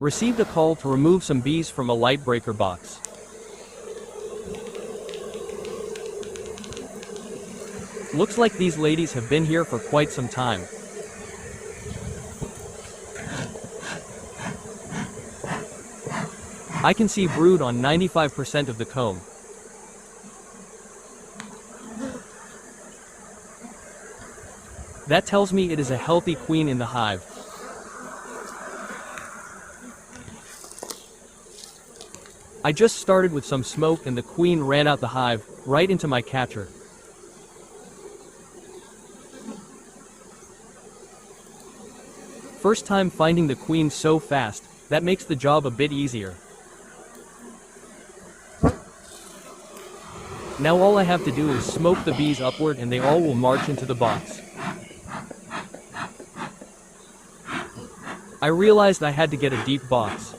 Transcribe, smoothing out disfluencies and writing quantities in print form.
Received a call to remove some bees from a light breaker box. Looks like these ladies have been here for quite some time. I can see brood on 95% of the comb. That tells me it is a healthy queen in the hive. I just started with some smoke and the queen ran out the hive, right into my catcher. First time finding the queen so fast, that makes the job a bit easier. Now all I have to do is smoke the bees upward and they all will march into the box. I realized I had to get a deep box.